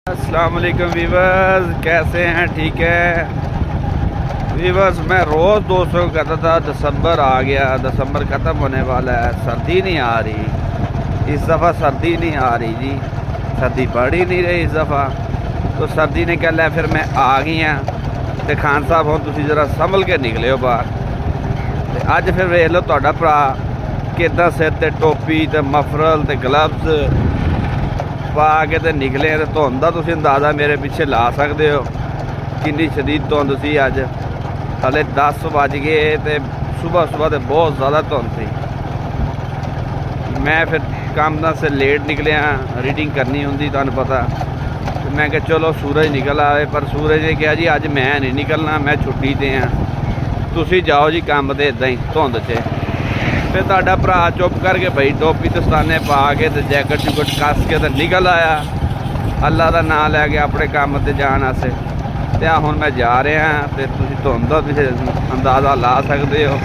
अस्सलाम वालेकुम वीवर्स, कैसे हैं? ठीक है वीवर्स। मैं रोज़ दोस्तों को कहता था दिसंबर आ गया, दिसंबर ख़त्म होने वाला है, सर्दी नहीं आ रही। इस दफ़ा सर्दी नहीं आ रही जी, सर्दी बढ़ ही नहीं रही इस दफ़ा। तो सर्दी ने कह लिया फिर मैं आ गई हाँ तो खान साहब हो तुम ज़रा संभल के निकले हो बाहर। तो अज फिर वेख लो तुहाडा भरा किदा सिर ते टोपी ते मफरल ते ग्लव्स पा के ते निकले। तो धुंध का तुसीं अंदाज़ा मेरे पिछे ला सकते हो कितनी शदीद धुंध सी। अज हले 10 बज गए तो सुबह सुबह तो बहुत ज़्यादा धुंध सी। मैं फिर काम से लेट निकलिया, रीडिंग करनी होंगी तुहानूं पता। तो मैं कहा चलो सूरज निकल आए, पर सूरज ने कहा जी अज मैं नहीं निकलना, मैं छुट्टी ते हाँ, तुसीं जाओ जी काम ते इदां ही धुंध च। फिर तुहाडा भरा चुप करके भाई टोपी दस्ताने पा के तो जैकट जुकट कस के तो निकल आया अल्लाह का नाम लैके अपने काम ते जाने वास्ते। तो हुण मैं जा रहा तो तुसीं धुंध दा तुसीं अंदाज़ा ला सकते हो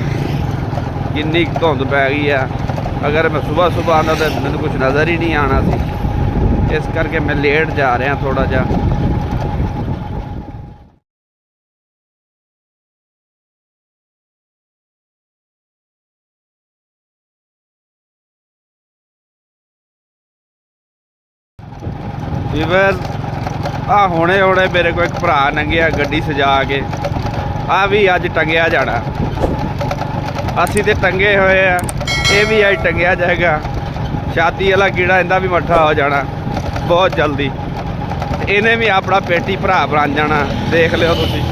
किन्नी धुंध पै गई है। अगर मैं सुबह सुबह आना तो मैनूं कुछ नज़र ही नहीं आना सी, इस करके मैं लेट जा रहा थोड़ा जा। वीवर आ हुणे हुणे मेरे को एक भरा लंघिया गड्डी सजा के, आ भी अज टंगिया जाना। असी तो टंगे हुए हैं, ये भी अज टंगिया जाएगा। शादी वाला कीड़ा इनका भी मट्ठा हो जाना बहुत जल्दी। इन्हें भी अपना पेटी भरा बन जाना, देख लियो तुसीं।